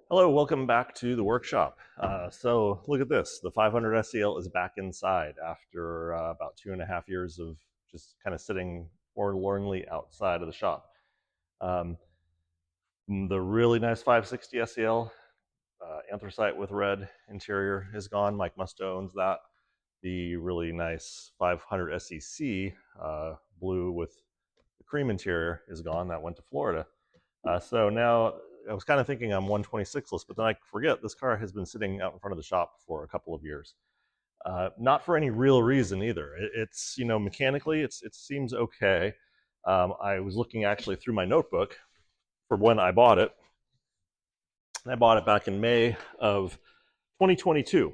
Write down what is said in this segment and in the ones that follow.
Hello, welcome back to the workshop. So look at this. The 500 SEL is back inside after about 2.5 years of just kind of sitting forlornly outside of the shop. Um, the really nice 560 SEL, anthracite with red interior is gone. Mike Musto owns that. The really nice 500 SEC, blue with the cream interior, is gone. That went to Florida. So now I was kind of thinking I'm 126less, but then I forget this car has been sitting out in front of the shop for a couple of years. Not for any real reason either. It's, mechanically it seems okay. I was looking actually through my notebook for when I bought it. I bought it back in May of 2022.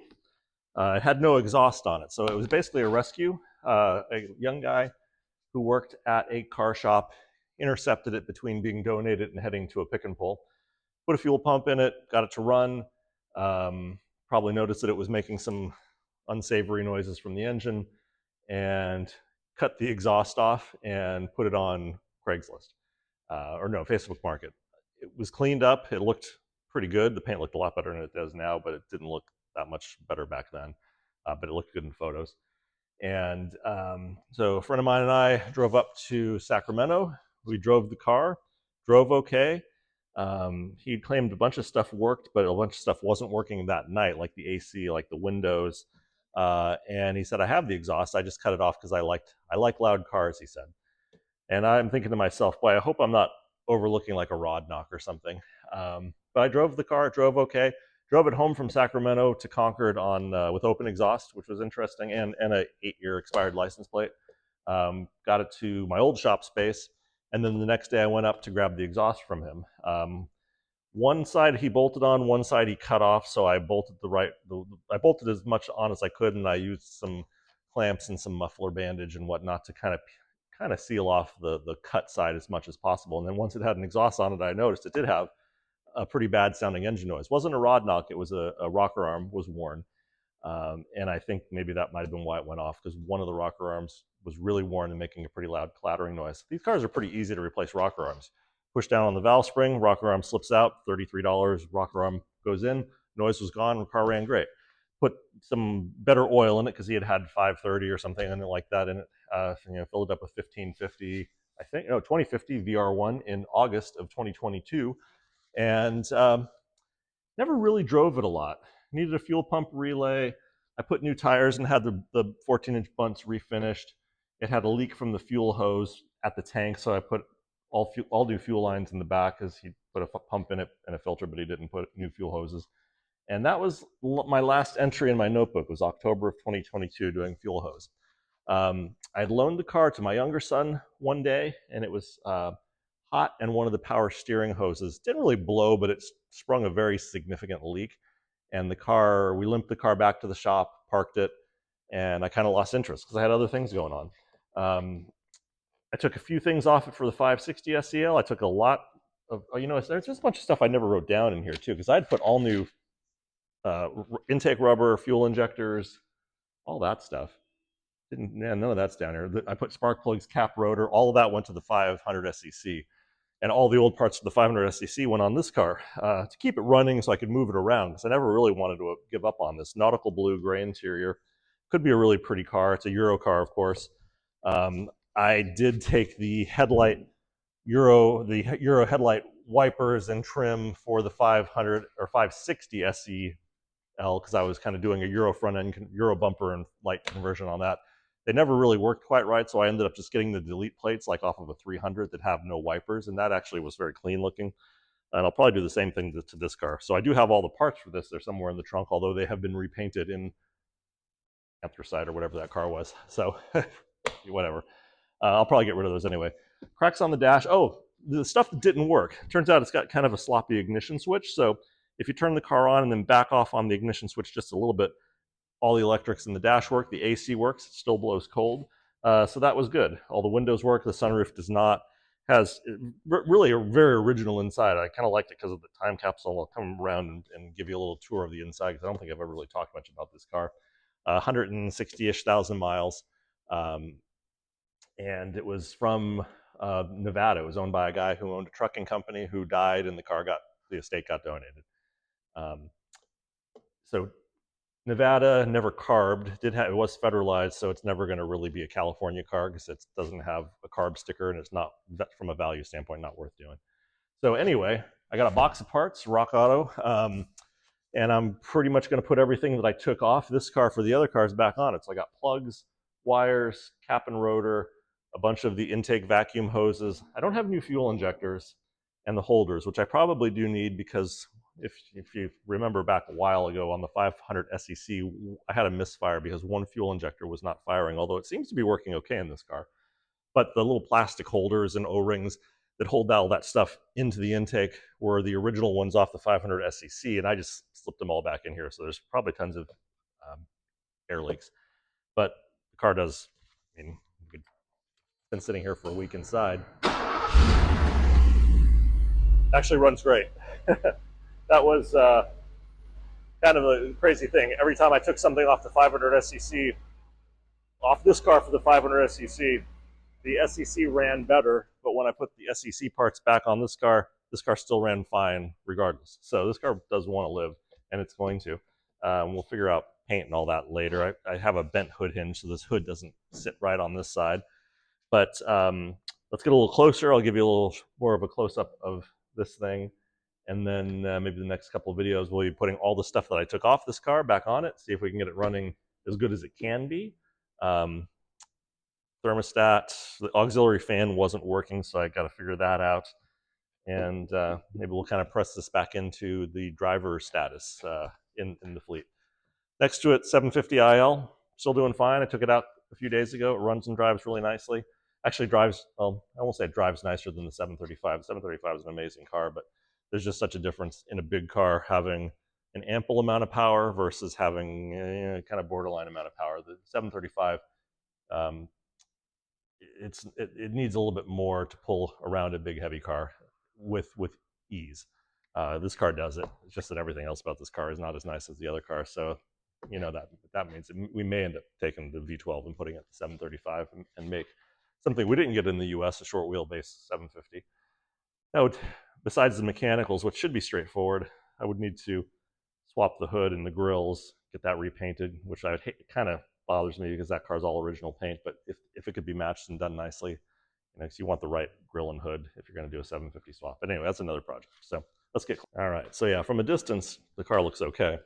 It had no exhaust on it, so it was basically a rescue. A young guy who worked at a car shop intercepted it between being donated and heading to a pick and pull. Put a fuel pump in it, got it to run. Probably noticed that it was making some unsavory noises from the engine, and cut the exhaust off and put it on Craigslist, or no, Facebook Market. It was cleaned up. It looked pretty good. The paint looked a lot better than it does now, but it didn't look that much better back then. But it looked good in photos. And so a friend of mine and I drove up to Sacramento. We drove the car, drove okay. He claimed a bunch of stuff worked, but a bunch of stuff wasn't working that night, like the AC, like the windows. And he said, "I have the exhaust. I just cut it off because I like loud cars." He said, and I'm thinking to myself, "Boy, I hope I'm not overlooking like a rod knock or something." But I drove the car, drove okay. Drove it home from Sacramento to Concord on with open exhaust, which was interesting, and a 8-year expired license plate. Got it to my old shop space, and then the next day I went up to grab the exhaust from him. One side he bolted on, one side he cut off, so I bolted I bolted as much on as I could, and I used some clamps and some muffler bandage and whatnot to kind of seal off the cut side as much as possible. And then once it had an exhaust on it, I noticed it did have a pretty bad sounding engine noise. It wasn't a rod knock, it was a rocker arm was worn. And I think maybe that might have been why it went off, because one of the rocker arms was really worn and making a pretty loud clattering noise. These cars are pretty easy to replace rocker arms. Push down on the valve spring, rocker arm slips out, $33, rocker arm goes in, noise was gone, the car ran great. Put some better oil in it because he had 530 or something in it like that in it. Filled it up with 1550, I think, no, 2050 VR1 in August of 2022, and never really drove it a lot. Needed a fuel pump relay. I put new tires and had the 14-inch bunts refinished. It had a leak from the fuel hose at the tank, so I put all new fuel lines in the back, because he put a pump in it and a filter, but he didn't put new fuel hoses. And that was my last entry in my notebook, was October of 2022, doing fuel hose. I'd loaned the car to my younger son one day, and it was hot, and one of the power steering hoses didn't really blow, but it sprung a very significant leak. And we limped the car back to the shop, parked it, and I kind of lost interest because I had other things going on. I took a few things off it for the 560 SEL. I took a lot of, there's just a bunch of stuff I never wrote down in here too, because I'd put all new intake rubber, fuel injectors, all that stuff. None of that's down here. I put spark plugs, cap rotor, all of that went to the 500 SEC. And all the old parts of the 500 SEC went on this car to keep it running so I could move it around, because I never really wanted to give up on this. Nautical blue gray interior. Could be a really pretty car. It's a Euro car, of course. I did take the Euro headlight wipers and trim for the 500 or 560 SEL, because I was kind of doing a Euro front end, Euro bumper and light conversion on that. They never really worked quite right, so I ended up just getting the delete plates, like off of a 300, that have no wipers, and that actually was very clean looking. And I'll probably do the same thing to this car. So I do have all the parts for this. They're somewhere in the trunk, although they have been repainted in anthracite or whatever that car was. So whatever. I'll probably get rid of those anyway. Cracks on the dash. Oh, the stuff that didn't work. Turns out it's got kind of a sloppy ignition switch. So if you turn the car on and then back off on the ignition switch just a little bit, all the electrics in the dash work, the AC works, it still blows cold. So that was good. All the windows work, the sunroof does not. Has really a very original inside. I kind of liked it because of the time capsule. I'll come around and give you a little tour of the inside, because I don't think I've ever really talked much about this car. 160-ish thousand miles. And it was from Nevada. It was owned by a guy who owned a trucking company who died, and the estate got donated. So Nevada never carbed. It was federalized, so it's never going to really be a California car because it doesn't have a carb sticker, and it's not, from a value standpoint, not worth doing. So anyway, I got a box of parts, Rock Auto, and I'm pretty much going to put everything that I took off this car for the other cars back on it. So I got plugs, wires, cap and rotor, a bunch of the intake vacuum hoses. I don't have new fuel injectors and the holders, which I probably do need because if you remember back a while ago on the 500 SEC, I had a misfire because one fuel injector was not firing, although it seems to be working okay in this car. But the little plastic holders and O-rings that hold all that stuff into the intake were the original ones off the 500 SEC, and I just slipped them all back in here. So there's probably tons of air leaks. But the car does, I mean, it's been sitting here for a week inside. Actually runs great. That was kind of a crazy thing. Every time I took something off the 500 SEC, off this car for the 500 SEC, the SEC ran better, but when I put the SEC parts back on this car still ran fine regardless. So this car does want to live, and it's going to. We'll figure out paint and all that later. I have a bent hood hinge, so this hood doesn't sit right on this side. But let's get a little closer. I'll give you a little more of a close-up of this thing. And then maybe the next couple of videos, we'll be putting all the stuff that I took off this car back on it, see if we can get it running as good as it can be. Thermostat, the auxiliary fan wasn't working, so I got to figure that out. And maybe we'll kind of press this back into the driver status in the fleet. Next to it, 750IL, still doing fine. I took it out a few days ago. It runs and drives really nicely. Actually drives, well, I won't say it drives nicer than the 735. The 735 is an amazing car, but there's just such a difference in a big car having an ample amount of power versus having a kind of borderline amount of power. The 735, it needs a little bit more to pull around a big heavy car with ease. This car does it. It's just that everything else about this car is not as nice as the other car. So, you know, that means we may end up taking the V12 and putting it to 735 and make something we didn't get in the US, a short wheelbase 750. Now, besides the mechanicals, which should be straightforward, I would need to swap the hood and the grills, get that repainted, which I would hate. It kind of bothers me because that car's all original paint, but if it could be matched and done nicely, you know, 'cause you want the right grill and hood if you're going to do a 750 swap. But anyway, that's another project. So let's get, all right. So yeah, from a distance, the car looks okay.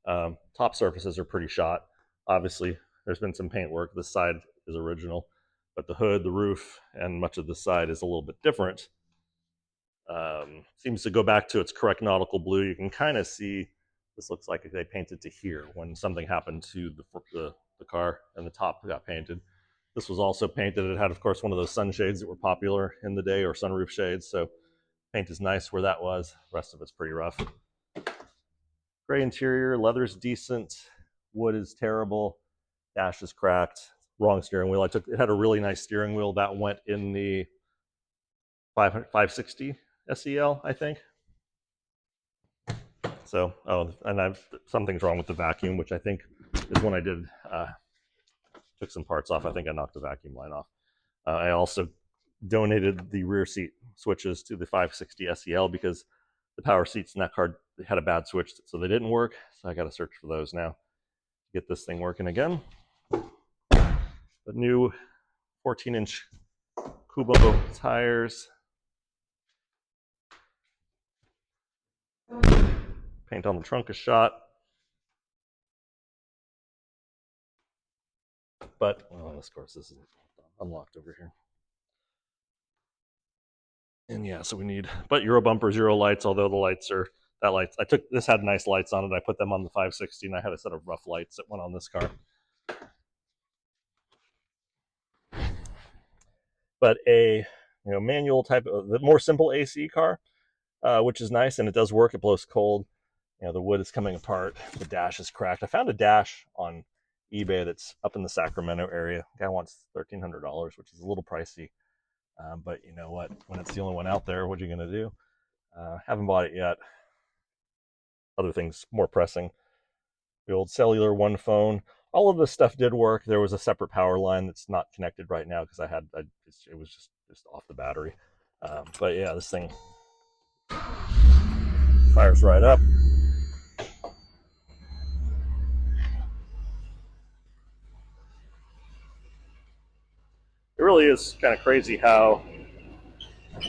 Top surfaces are pretty shot. Obviously, there's been some paint work. This side is original, but the hood, the roof, and much of this side is a little bit different. Seems to go back to its correct nautical blue. You can kind of see this looks like they painted to here when something happened to the car and the top got painted. This was also painted. It had, of course, one of those sunshades that were popular in the day, or sunroof shades. So paint is nice where that was. The rest of it's pretty rough. Gray interior, leather's decent. Wood is terrible. Dash is cracked. Wrong steering wheel. It had a really nice steering wheel that went in the 560 SEL, I think. So, and something's wrong with the vacuum, which I think is when I did, took some parts off. I think I knocked the vacuum line off. I also donated the rear seat switches to the 560 SEL because the power seats in that car had a bad switch, so they didn't work. So I got to search for those now to get this thing working again. The new 14-inch Kubo tires. Paint on the trunk is shot. But, well, of course, this is unlocked over here. And yeah, so we need, but Euro bumpers, Euro lights, although the lights are, this had nice lights on it. I put them on the 560, and I had a set of rough lights that went on this car. But a manual type of, the more simple AC car, which is nice, and it does work. It blows cold. The wood is coming apart. The dash is cracked. I found a dash on eBay that's up in the Sacramento area. The guy wants $1,300, which is a little pricey. But you know what? When it's the only one out there, what are you going to do? Haven't bought it yet. Other things more pressing. The old cellular one phone. All of this stuff did work. There was a separate power line that's not connected right now because it was just off the battery. But yeah, this thing fires right up. really is kind of crazy how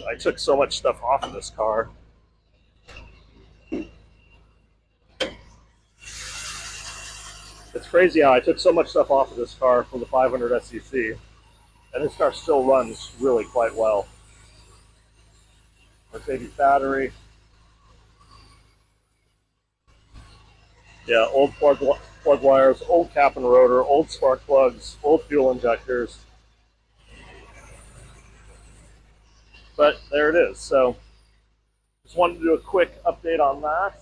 I took so much stuff off of this car. It's crazy how I took so much stuff off of this car for the 500 SEC, and this car still runs really quite well. Mercedes battery. Yeah, old plug wires, old cap and rotor, old spark plugs, old fuel injectors. But there it is. So just wanted to do a quick update on that.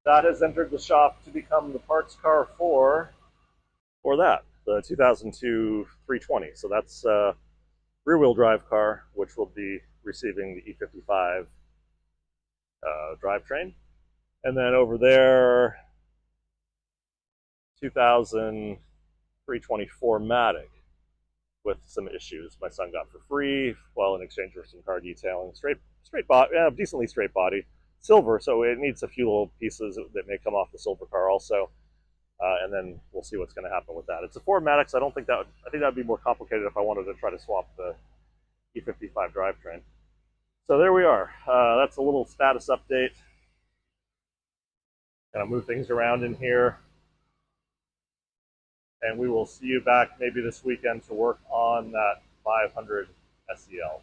That has entered the shop to become the parts car for that, the 2002 320. So that's a rear-wheel drive car, which will be receiving the E55 drivetrain. And then over there, 2000 324 Matic with some issues my son got for free, well, in exchange for some car detailing. Straight body, yeah, decently straight body, silver, so it needs a few little pieces that may come off the silver car also. And then we'll see what's going to happen with that. It's a Ford Matic, so I think that would be more complicated if I wanted to try to swap the E55 drivetrain. So there we are. That's a little status update. Kind of move things around in here. And we will see you back maybe this weekend to work on that 500 SEL.